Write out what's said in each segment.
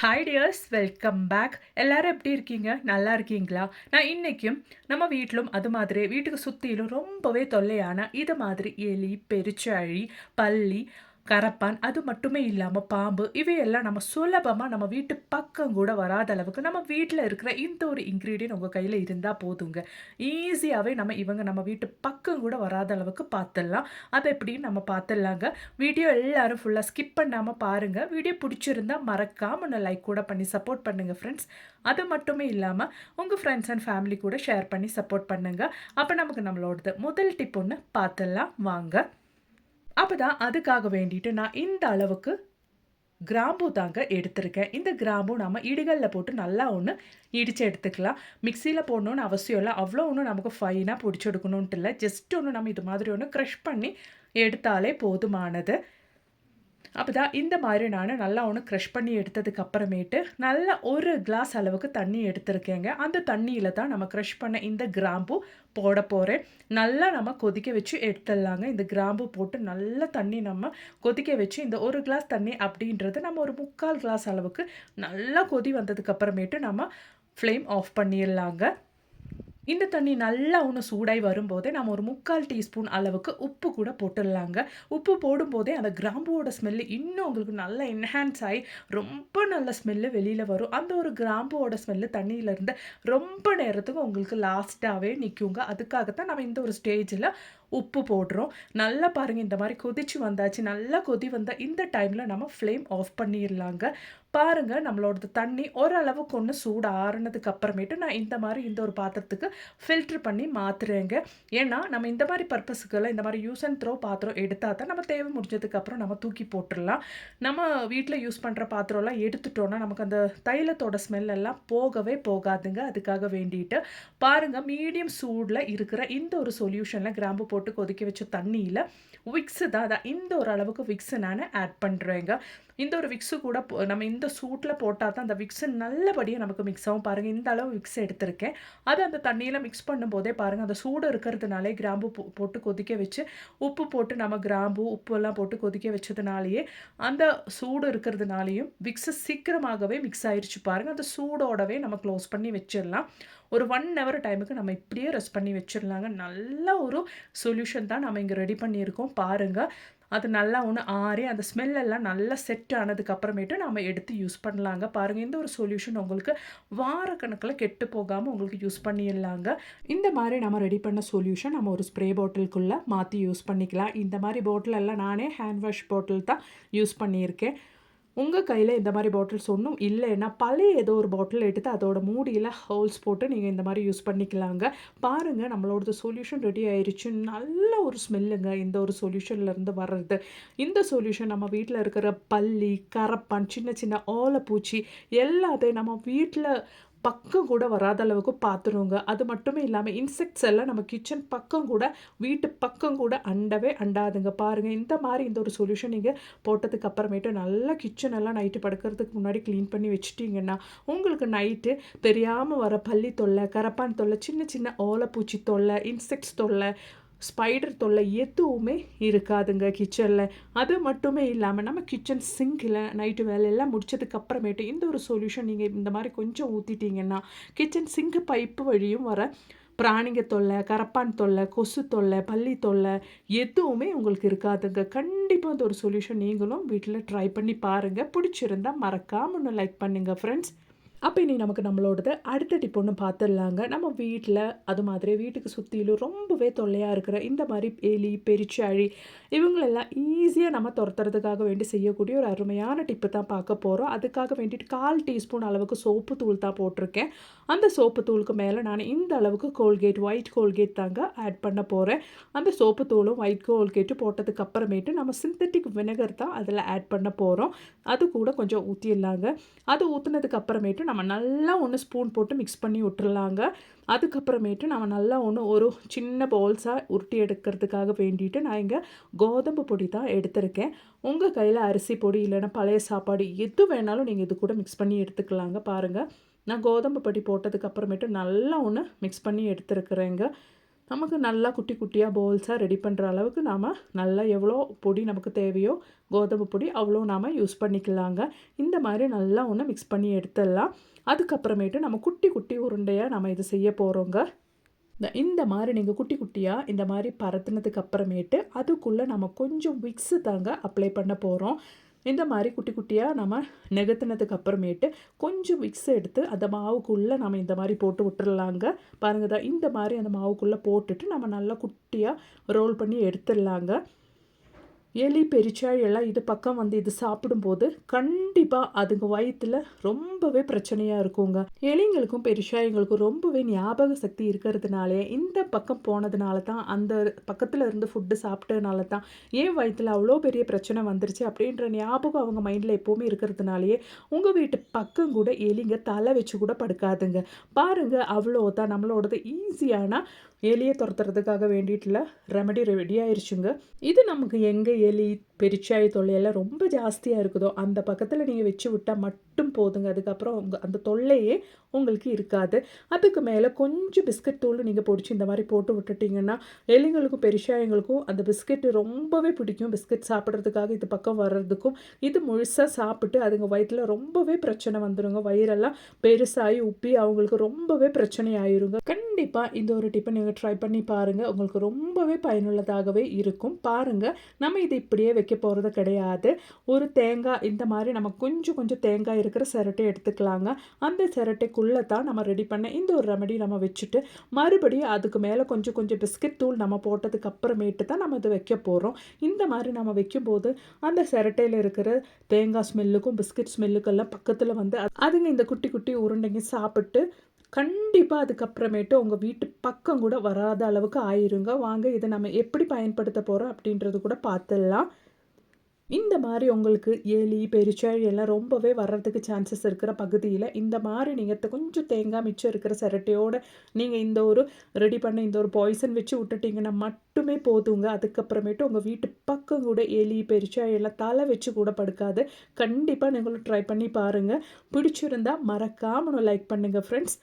Hi tears, welcome back. எல்லாரும் எப்படி இருக்கீங்க? நல்லா இருக்கீங்களா? நான் இன்னைக்கும் நம்ம வீட்டிலும் அது மாதிரி வீட்டுக்கு சுற்றிலும் ரொம்பவே தொல்லையான இது மாதிரி எலி, பெருச்சாழி, பல்லி, கரப்பான் அது மட்டுமே இல்லாமல் பாம்பு இவையெல்லாம் நம்ம சுலபமாக நம்ம வீட்டு பக்கம் கூட வராத அளவுக்கு நம்ம வீட்டில் இருக்கிற இந்த ஒரு இன்க்ரீடியன்ட் உங்கள் கையில் இருந்தால் போதுங்க. ஈஸியாகவே நம்ம வீட்டு பக்கம் கூட வராத அளவுக்கு பார்த்துடலாம். அதை எப்படின்னு நம்ம பார்த்துடலாங்க. வீடியோ எல்லாரும் ஃபுல்லாக ஸ்கிப் பண்ணாமல் பாருங்கள். வீடியோ பிடிச்சிருந்தா மறக்காம ஒன்று லைக் கூட பண்ணி சப்போர்ட் பண்ணுங்கள் ஃப்ரெண்ட்ஸ். அது மட்டுமே இல்லாமல் உங்கள் ஃப்ரெண்ட்ஸ் அண்ட் ஃபேமிலி கூட ஷேர் பண்ணி சப்போர்ட் பண்ணுங்கள். அப்போ நமக்கு நம்மளோடது முதல் டிப் ஒன்று பார்த்துடலாம் வாங்க. அப்போ தான் அதுக்காக வேண்டிட்டு நான் இந்த அளவுக்கு கிராம்பூ தாங்க எடுத்திருக்கேன். இந்த கிராம்பூ நம்ம இடிகளில் போட்டு நல்லா ஒன்று இடித்து எடுத்துக்கலாம். மிக்சியில் போடணுன்னு அவசியம் இல்லை. அவ்வளோ ஒன்றும் நமக்கு ஃபைனாக பிடிச்சி எடுக்கணுன்ட்டு இல்லை. ஜஸ்ட் ஒன்று நம்ம இது மாதிரி ஒன்று க்ரஷ் பண்ணி எடுத்தாலே போதுமானது. அப்போ தான் இந்த மாதிரி நான் நல்லா ஒன்று க்ரஷ் பண்ணி எடுத்ததுக்கு அப்புறமேட்டு நல்லா ஒரு கிளாஸ் அளவுக்கு தண்ணி எடுத்திருக்கேங்க. அந்த தண்ணியில் தான் நம்ம க்ரஷ் பண்ண இந்த கிராம்பு போட போகிறேன். நல்லா நம்ம கொதிக்க வச்சு எடுத்துடலாங்க. இந்த கிராம்பு போட்டு நல்லா தண்ணி நம்ம கொதிக்க வச்சு இந்த ஒரு கிளாஸ் தண்ணி அப்படின்றது நம்ம ஒரு 3/4 கிளாஸ் அளவுக்கு நல்லா கொதி வந்ததுக்கு அப்புறமேட்டு நம்ம ஃப்ளேம் ஆஃப் பண்ணிடலாங்க. இந்த தண்ணி நல்லா ஒன்று சூடாகி வரும்போதே நம்ம ஒரு 3/4 டீஸ்பூன் அளவுக்கு உப்பு கூட போட்டுடலாங்க. உப்பு போடும்போதே அந்த கிராம்புவோட ஸ்மெல்லு இன்னும் உங்களுக்கு நல்லா என்ஹான்ஸ் ஆகி ரொம்ப நல்ல ஸ்மெல்லு வெளியில் வரும். அந்த ஒரு கிராம்புவோட ஸ்மெல்லு தண்ணியிலேருந்து ரொம்ப நேரத்துக்கு உங்களுக்கு லாஸ்ட்டாகவே நிற்குங்க. அதுக்காகத்தான் நம்ம இந்த ஒரு ஸ்டேஜில் உப்பு போடுறோம். நல்லா பாருங்கள், இந்த மாதிரி கொதிச்சு வந்தாச்சு. நல்லா கொதி வந்த இந்த டைமில் நம்ம ஃப்ளேம் ஆஃப் பண்ணிடலாங்க. பாருங்கள், நம்மளோட தண்ணி ஓரளவுக்கு ஒன்று சூடு ஆறுனதுக்கு அப்புறமேட்டு நான் இந்த ஒரு பாத்திரத்துக்கு ஃபில்ட்ரு பண்ணி மாற்றுறேங்க. ஏன்னா நம்ம இந்த மாதிரி பர்பஸுக்கெல்லாம் இந்த மாதிரி யூஸ் அண்ட் த்ரோ பாத்திரம் எடுத்தால் தான் நம்ம தேவை முடிஞ்சதுக்கப்புறம் நம்ம தூக்கி போட்டுடலாம். நம்ம வீட்டில் யூஸ் பண்ணுற பாத்திரம்லாம் எடுத்துட்டோன்னா நமக்கு அந்த தைலத்தோட ஸ்மெல் எல்லாம் போகவே போகாதுங்க. அதுக்காக வேண்டிட்டு பாருங்கள், மீடியம் சூடில் இருக்கிற இந்த ஒரு சொல்யூஷனில் கிராம்பு போட்டு கொதிக்க வச்ச தண்ணியில் விக்ஸு தான் இந்த ஒரு அளவுக்கு விக்ஸு நான் ஆட் பண்ணுறேங்க. இந்த ஒரு விக்ஸு கூட நம்ம இந்த சூட்டில் போட்டால் தான் அந்த விக்ஸு நல்லபடியாக நமக்கு மிக்ஸ் ஆகும். பாருங்கள், இந்த அளவு விக்ஸ் எடுத்திருக்கேன். அது அந்த தண்ணியில் மிக்ஸ் பண்ணும்போதே பாருங்கள், அந்த சூடு இருக்கிறதுனாலே கிராம்பு போட்டு கொதிக்க வச்சு உப்பு போட்டு நம்ம கிராம்பு உப்பு எல்லாம் போட்டு கொதிக்க வச்சதுனாலேயே அந்த சூடு இருக்கிறதுனாலையும் விக்ஸு சீக்கிரமாகவே மிக்ஸ் ஆயிடுச்சு. பாருங்கள், அந்த சூடோடவே நம்ம க்ளோஸ் பண்ணி வச்சிடலாம். ஒரு 1 ஹவர் டைமுக்கு நம்ம இப்படியே ரெஸ்ட் பண்ணி வச்சிடலாங்க. நல்ல ஒரு சொல்யூஷன் தான் நம்ம இங்கே ரெடி பண்ணியிருக்கோம். பாருங்கள், அது நல்லா ஒன்று ஆறி அந்த ஸ்மெல்லெல்லாம் நல்லா செட் ஆனதுக்கு அப்புறமேட்டு நம்ம எடுத்து யூஸ் பண்ணலாங்க. பாருங்கள், இந்த ஒரு சொல்யூஷன் உங்களுக்கு வாரக்கணக்கில் கெட்டு போகாமல் உங்களுக்கு யூஸ் பண்ணிடலாங்க. இந்த மாதிரி நம்ம ரெடி பண்ண சொல்யூஷன் நம்ம ஒரு ஸ்ப்ரே பாட்டிலுக்குள்ளே மாற்றி யூஸ் பண்ணிக்கலாம். இந்த மாதிரி பாட்டில் எல்லாம் நானே ஹேண்ட் வாஷ் பாட்டில் தான் யூஸ் பண்ணியிருக்கேன். உங்கள் கையில் இந்த மாதிரி பாட்டில்ஸ் ஒன்றும் இல்லைன்னா பழைய ஏதோ ஒரு பாட்டில் எடுத்து அதோட மூடியில் ஹோல்ஸ் போட்டு நீங்கள் இந்த மாதிரி யூஸ் பண்ணிக்கலாங்க. பாருங்கள், நம்மளோட சொல்யூஷன் ரெடி ஆயிடுச்சு. நல்ல ஒரு ஸ்மெல்லுங்க இந்த ஒரு சொல்யூஷன்லேருந்து வர்றது. இந்த சொல்யூஷன் நம்ம வீட்டில் இருக்கிற பல்லி, கரப்பான், சின்ன சின்ன ஓலைப்பூச்சி எல்லாத்தையும் நம்ம வீட்டில் பக்கம் கூட வராத அளவுக்கு பார்த்துருங்க. அது மட்டுமே இல்லாமல் இன்செக்ட்ஸ் எல்லாம் நம்ம கிச்சன் பக்கம் கூட வீட்டு பக்கம் கூட அண்டவே அண்டாதுங்க. பாருங்கள், இந்த ஒரு சொல்யூஷன் நீங்கள் போட்டதுக்கு அப்புறமேட்டு நல்லா கிச்சன் எல்லாம் நைட்டு படுக்கிறதுக்கு முன்னாடி க்ளீன் பண்ணி வச்சுட்டிங்கன்னா உங்களுக்கு நைட்டு தெரியாமல் வர பல்லி தொல்லை, கரப்பான் தொல்லை, சின்ன சின்ன ஓலைப்பூச்சி தொல்லை, இன்செக்ட்ஸ் தொல்லை, ஸ்பைடர் தொல்லை எதுவுமே இருக்காதுங்க கிச்சனில். அது மட்டுமே இல்லாமல் நம்ம கிச்சன் சிங்கில் நைட்டு வேலையெல்லாம் முடிச்சதுக்கு அப்புறமேட்டு இந்த ஒரு சொல்யூஷன் நீங்கள் இந்த மாதிரி கொஞ்சம் ஊற்றிட்டிங்கன்னா கிச்சன் சிங்கு பைப்பு வழியும் வர பிராணிங்க தொல்லை, கரப்பான் தொல்லை, கொசு தொல்லை, பல்லி தொல்லை எதுவுமே உங்களுக்கு இருக்காதுங்க. கண்டிப்பாக இந்த ஒரு சொல்யூஷன் நீங்களும் வீட்டில் ட்ரை பண்ணி பாருங்கள். பிடிச்சிருந்தா மறக்காமல் ஒன்று லைக் பண்ணுங்கள் ஃப்ரெண்ட்ஸ். அப்போ இனி நமக்கு நம்மளோடது அடுத்த டிப் ஒன்று பார்த்துடலாங்க. நம்ம வீட்டில் அது மாதிரி வீட்டுக்கு சுற்றிலும் ரொம்பவே தொல்லையாக இருக்கிற இந்த மாதிரி எலி, பெருச்சாழி இவங்களெல்லாம் ஈஸியாக நம்ம துரத்துறதுக்காக வேண்டி செய்யக்கூடிய ஒரு அருமையான டிப்பு தான் பார்க்க போகிறோம். அதுக்காக வேண்டிட்டு 1/4 டீஸ்பூன் அளவுக்கு சோப்பு தூள் தான் போட்டிருக்கேன். அந்த சோப்பு தூளுக்கு மேலே நான் இந்த அளவுக்கு கோல்கேட், ஒயிட் கோல்கேட் தாங்க ஆட் பண்ண போகிறேன். அந்த சோப்பு தூளும் ஒயிட் கோல்கேட்டும் போட்டதுக்கு அப்புறமேட்டு நம்ம சிந்தட்டிக் வினகர் தான் அதில் ஆட் பண்ண போகிறோம். அது கூட கொஞ்சம் ஊற்றிடலாங்க. அது ஊற்றுனதுக்கு அப்புறமேட்டு நம்ம நல்லா ஒன்று ஸ்பூன் போட்டு மிக்ஸ் பண்ணி விட்டுறலாங்க. அதுக்கப்புறமேட்டு நம்ம நல்லா ஒரு சின்ன பால்ஸாக உருட்டி எடுக்கிறதுக்காக வேண்டிட்டு நான் இங்கே கோதம்பு பொடி தான் எடுத்திருக்கேன். உங்கள் கையில் அரிசி பொடி இல்லைன்னா பழைய சாப்பாடு எது வேணாலும் நீங்கள் இது கூட மிக்ஸ் பண்ணி எடுத்துக்கலாங்க. பாருங்கள், நான் கோதம்பு பொடி போட்டதுக்கு அப்புறமேட்டு நல்லா ஒன்று மிக்ஸ் பண்ணி எடுத்துருக்குறேங்க. நமக்கு நல்லா குட்டி குட்டியாக பவுல்ஸாக ரெடி பண்ணுற அளவுக்கு நாம் நல்லா எவ்வளோ பொடி நமக்கு தேவையோ கோதுமை பொடி அவ்வளோ நாம் யூஸ் பண்ணிக்கலாங்க. இந்த மாதிரி நல்லா ஒன்று மிக்ஸ் பண்ணி எடுத்துடலாம். அதுக்கப்புறமேட்டு நம்ம குட்டி குட்டி உருண்டையாக நம்ம இது செய்ய போகிறோங்க. இந்த மாதிரி நீங்கள் குட்டி குட்டியாக இந்த மாதிரி பரத்துனதுக்கு அப்புறமேட்டு அதுக்குள்ளே நம்ம கொஞ்சம் விக்ஸு தாங்க அப்ளை பண்ண போகிறோம். இந்த மாதிரி குட்டி குட்டியாக நம்ம நெகத்துனதுக்கு அப்புறமேட்டு கொஞ்சம் விக்ஸ் எடுத்து அந்த மாவுக்குள்ளே நம்ம இந்த மாதிரி போட்டு விட்டுறலாங்க. பாருங்கள் தான் இந்த மாதிரி அந்த மாவுக்குள்ளே போட்டுட்டு நம்ம நல்லா குட்டியாக ரோல் பண்ணி எடுத்துடலாங்க. எலி பெருச்சாழி எல்லாம் இது பக்கம் வந்து இது சாப்பிடும்போது கண்டிப்பாக அதுங்க வயிற்றில் ரொம்பவே பிரச்சனையாக இருக்குங்க. எலிங்களுக்கும் பெருச்சாழிங்களுக்கும் ரொம்பவே ஞாபக சக்தி இருக்கிறதுனாலே இந்த பக்கம் போனதுனால தான், அந்த பக்கத்தில் இருந்து ஃபுட்டு சாப்பிட்டதுனால தான் ஏன் வயிற்றில் அவ்வளோ பெரிய பிரச்சனை வந்துருச்சு அப்படின்ற ஞாபகம் அவங்க மைண்டில் எப்போவுமே இருக்கிறதுனாலேயே உங்கள் வீட்டு பக்கம் கூட எலிங்க தலை வச்சு கூட படுக்காதுங்க. பாருங்கள், அவ்வளோதான் நம்மளோடது ஈஸியான எலியை துரத்துறதுக்காக வேண்டிட்டுல ரெமெடி ரெடி ஆயிடுச்சுங்க. இது நமக்கு எங்கே எலி பெருச்சாழி தொல்லையெல்லாம் ரொம்ப ஜாஸ்தியாக இருக்குதோ அந்த பக்கத்தில் நீங்கள் வச்சு விட்டால் மட்டும் போதுங்க. அதுக்கப்புறம் அந்த தொல்லையே உங்களுக்கு இருக்காது. அதுக்கு மேலே கொஞ்சம் பிஸ்கட் தூள் நீங்கள் பொடிச்சு இந்த மாதிரி போட்டு விட்டுட்டிங்கன்னா எலிங்களுக்கும் பெருச்சாழிங்களுக்கும் அந்த பிஸ்கெட்டு ரொம்பவே பிடிக்கும். பிஸ்கட் சாப்பிட்றதுக்காக இது பக்கம் வர்றதுக்கும் இது முழுசாக சாப்பிட்டு அதுங்க வயிற்றில் ரொம்பவே பிரச்சனை வந்துடுங்க. வயிறெல்லாம் பெருசாகி உப்பி அவங்களுக்கு ரொம்பவே பிரச்சனை ஆயிருங்க. கண்டிப்பாக இந்த ஒரு டிப்பை நீங்கள் ட்ரை பண்ணி பாருங்கள். உங்களுக்கு ரொம்பவே பயனுள்ளதாகவே இருக்கும். பாருங்கள், நம்ம இதை இப்படியே வைக்க போகிறது கிடையாது. ஒரு தேங்காய் இந்த மாதிரி நம்ம கொஞ்சம் தேங்காய் இருக்கிற சிரட்டை எடுத்துக்கலாங்க. அந்த சிரட்டைக்குள்ளே தான் நம்ம ரெடி பண்ண இந்த ஒரு ரெமெடி நம்ம வச்சுட்டு மறுபடியும் அதுக்கு மேலே கொஞ்சம் பிஸ்கட் தூள் நம்ம போட்டதுக்கு அப்புறமேட்டு தான் நம்ம இதை வைக்க போகிறோம். இந்த மாதிரி நம்ம வைக்கும்போது அந்த சிரட்டையில் இருக்கிற தேங்காய் ஸ்மெல்லுக்கும் பிஸ்கட் ஸ்மெல்லுக்கெல்லாம் பக்கத்தில் வந்து அதுங்க இந்த குட்டி குட்டி உருண்டைங்க சாப்பிட்டு கண்டிப்பாக அதுக்கப்புறமேட்டு உங்கள் வீட்டு பக்கம் கூட வராத அளவுக்கு ஆயிருங்க. வாங்க இதை நம்ம எப்படி பயன்படுத்த போகிறோம் அப்படின்றது கூட பார்த்துடலாம். இந்த மாதிரி உங்களுக்கு எலி பெருச்சாழி எல்லாம் ரொம்பவே வர்றதுக்கு சான்சஸ் இருக்கிற பகுதியில் இந்த மாதிரி நீங்கள் கொஞ்சம் தேங்காய் மிச்சம் இருக்கிற சிரட்டையோடு நீங்கள் இந்த ஒரு ரெடி பண்ண இந்த ஒரு பாய்சன் வச்சு விட்டுட்டிங்கன்னா மட்டுமே போதுங்க. அதுக்கப்புறமேட்டு உங்கள் வீட்டு பக்கம் கூட எலி பெருச்சாழி எல்லாம் தலை வச்சு கூட படுக்காது. கண்டிப்பாக நீங்களும் ட்ரை பண்ணி பாருங்கள். பிடிச்சிருந்தா மறக்காமல் லைக் பண்ணுங்கள் ஃப்ரெண்ட்ஸ்.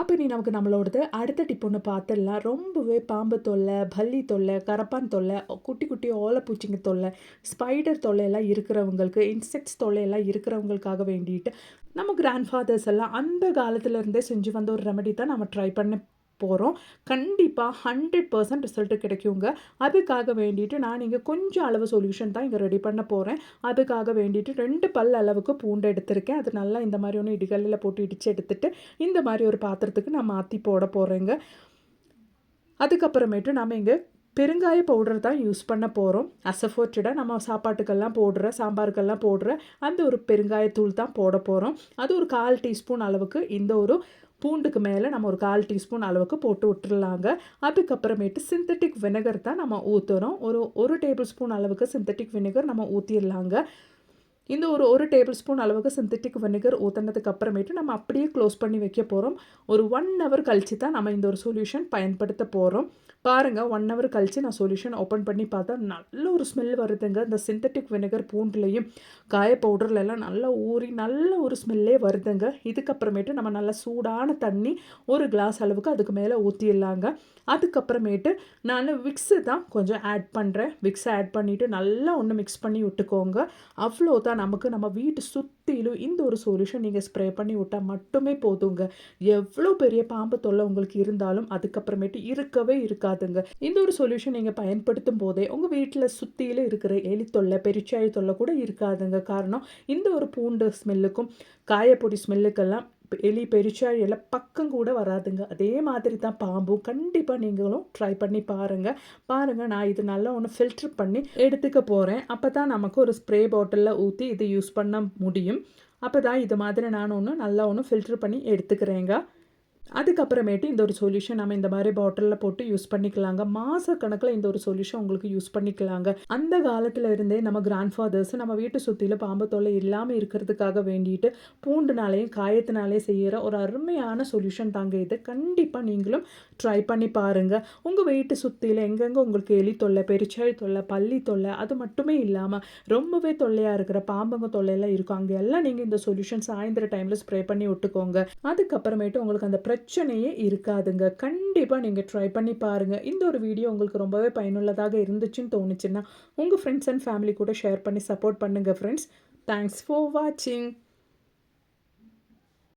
அப்போ நமக்கு நம்மளோடது அடுத்த டிப் ஒன்று பார்த்துடலாம். ரொம்பவே பாம்பு தொல்லை, பல்லி தொல்லை, கரப்பான் தொல்லை, குட்டி குட்டி ஓலைப்பூச்சிங்க தொல்லை, ஸ்பைடர் தொல்லையெல்லாம் இருக்கிறவங்களுக்கு, இன்செக்ட்ஸ் தொல்லையெல்லாம் இருக்கிறவங்களுக்காக வேண்டிட்டு நம்ம கிராண்ட்ஃபாதர்ஸ் எல்லாம் அந்த காலத்துலேருந்தே செஞ்சு வந்த ஒரு ரெமெடி தான் நம்ம ட்ரை பண்ண போகிறோம். கண்டிப்பாக 100% ரிசல்ட்டு கிடைக்குங்க. அதுக்காக வேண்டிட்டு நான் இங்கே கொஞ்சம் அளவு சொல்யூஷன் தான் இங்கே ரெடி பண்ண போகிறேன். அதுக்காக வேண்டிட்டு 2 பல் அளவுக்கு பூண்டு எடுத்திருக்கேன். அது நல்லா இந்த மாதிரி ஒன்று இடிகல்லில் போட்டு இடித்து எடுத்துட்டு இந்த மாதிரி ஒரு பாத்திரத்துக்கு நான் மாற்றி போட போகிறேங்க. அதுக்கப்புறமேட்டு நம்ம இங்கே பெருங்காய பவுடர் தான் யூஸ் பண்ண போகிறோம். அசஃபோர்ட்டடாக நம்ம சாப்பாட்டுக்கெல்லாம் போடுற, சாம்பாருக்கெல்லாம் போடுற அந்த ஒரு பெருங்காயத்தூள் தான் போட போகிறோம். அது ஒரு 1/4 டீஸ்பூன் அளவுக்கு இந்த ஒரு பூண்டுக்கு மேலே நம்ம ஒரு 1/4 டீஸ்பூன் அளவுக்கு போட்டு விட்டுருலாங்க. அதுக்கப்புறமேட்டு சிந்தட்டிக் வினெகர் தான் நம்ம ஊற்றுறோம். ஒரு டேபிள் ஸ்பூன் அளவுக்கு சிந்தட்டிக் வினெகர் நம்ம ஊற்றிடலாங்க. இந்த ஒரு டேபிள் ஸ்பூன் அளவுக்கு சிந்தட்டிக் வினெகர் ஊற்றினதுக்கு அப்புறமேட்டு நம்ம அப்படியே க்ளோஸ் பண்ணி வைக்க போகிறோம். ஒரு 1 ஹவர் கழித்து தான் நம்ம இந்த ஒரு சொல்யூஷன் பயன்படுத்த போகிறோம். பாருங்கள், 1 ஹவர் கழித்து நான் சொல்யூஷன் ஓப்பன் பண்ணி பார்த்தா நல்ல ஒரு ஸ்மெல் வருதுங்க. இந்த சிந்தட்டிக் வினெகர் பூண்டுலேயும் காய பவுடர்லெல்லாம் நல்லா ஊறி நல்ல ஒரு ஸ்மெல்லே வருதுங்க. இதுக்கப்புறமேட்டு நம்ம நல்லா சூடான தண்ணி ஒரு கிளாஸ் அளவுக்கு அதுக்கு மேலே ஊற்றிடலாங்க. அதுக்கப்புறமேட்டு நான் விக்ஸு தான் கொஞ்சம் ஆட் பண்ணுறேன். விக்ஸை ஆட் பண்ணிவிட்டு நல்லா ஒன்று மிக்ஸ் பண்ணி விட்டுக்கோங்க. அவ்வளோதான், நமக்கு நம்ம வீட்டு சுற்றிலும் இந்த ஒரு சொல்யூஷன் நீங்கள் ஸ்ப்ரே பண்ணி விட்டால் மட்டுமே போதுங்க. எவ்வளோ பெரிய பாம்பு தொல்லை உங்களுக்கு இருந்தாலும் அதுக்கப்புறமேட்டு இருக்கவே இருக்காதுங்க. இந்த ஒரு சொல்யூஷன் நீங்கள் பயன்படுத்தும் போதே உங்கள் வீட்டில் சுற்றியில் இருக்கிற எலி தொல்லை, பெருச்சாழி தொல்லை கூட இருக்காதுங்க. காரணம் இந்த ஒரு பூண்டு ஸ்மெல்லுக்கும் காயப்பொடி ஸ்மெல்லுக்கெல்லாம் எலி பெருச்சாழி எல்லாம் பக்கம் கூட வராதுங்க. அதே மாதிரி தான் பாம்பும். கண்டிப்பாக நீங்களும் ட்ரை பண்ணி பாருங்கள். நான் இது நல்லா ஒன்று ஃபில்ட்ரு பண்ணி எடுத்துக்க போகிறேன். அப்போ தான் நமக்கு ஒரு ஸ்ப்ரே பாட்டிலில் ஊற்றி இதை யூஸ் பண்ண முடியும். அப்போ தான் இது மாதிரி நான் நல்லா ஒன்று ஃபில்ட்ரு பண்ணி எடுத்துக்கிறேங்க. அதுக்கப்புறமேட்டு இந்த ஒரு சொல்யூஷன் நம்ம இந்த மாதிரி பாட்டிலில் போட்டு யூஸ் பண்ணிக்கலாங்க. மாதக்கணக்கில் இந்த ஒரு சொல்யூஷன் உங்களுக்கு யூஸ் பண்ணிக்கலாங்க. அந்த காலத்தில் இருந்தே நம்ம கிராண்ட்ஃபாதர்ஸ் நம்ம வீட்டு சுற்றியில் பாம்பு தொல்லை இல்லாமல் இருக்கிறதுக்காக வேண்டிட்டு பூண்டுனாலேயும் காயத்தினாலே செய்கிற ஒரு அருமையான சொல்யூஷன் தாங்க இது. கண்டிப்பாக நீங்களும் ட்ரை பண்ணி பாருங்கள். உங்கள் வீட்டு சுற்றியில் எங்கெங்கே உங்களுக்கு எலி தொல்லை, பெருச்சாழி தொல்லை, பல்லி தொல்லை அது மட்டுமே இல்லாமல் ரொம்பவே தொல்லையாக இருக்கிற பாம்புங்க தொல்லையெல்லாம் இருக்கும். அங்கே எல்லாம் நீங்கள் இந்த சொல்யூஷன் சாயந்தர டைமில் ஸ்ப்ரே பண்ணி விட்டுக்கோங்க. அதுக்கப்புறமேட்டு உங்களுக்கு அந்த பிரச்சனையே இருக்காதுங்க. கண்டிப்பா நீங்க ட்ரை பண்ணி பாருங்க. இந்த ஒரு வீடியோ உங்களுக்கு ரொம்பவே பயனுள்ளதாக இருந்துச்சுன்னு தோணுச்சுன்னா, உங்க ஃப்ரெண்ட்ஸ் அண்ட் ஃபேமிலி கூட ஷேர் பண்ணி சப்போர்ட் பண்ணுங்க ஃப்ரெண்ட்ஸ். தேங்க்ஸ் ஃபார் வாட்சிங்.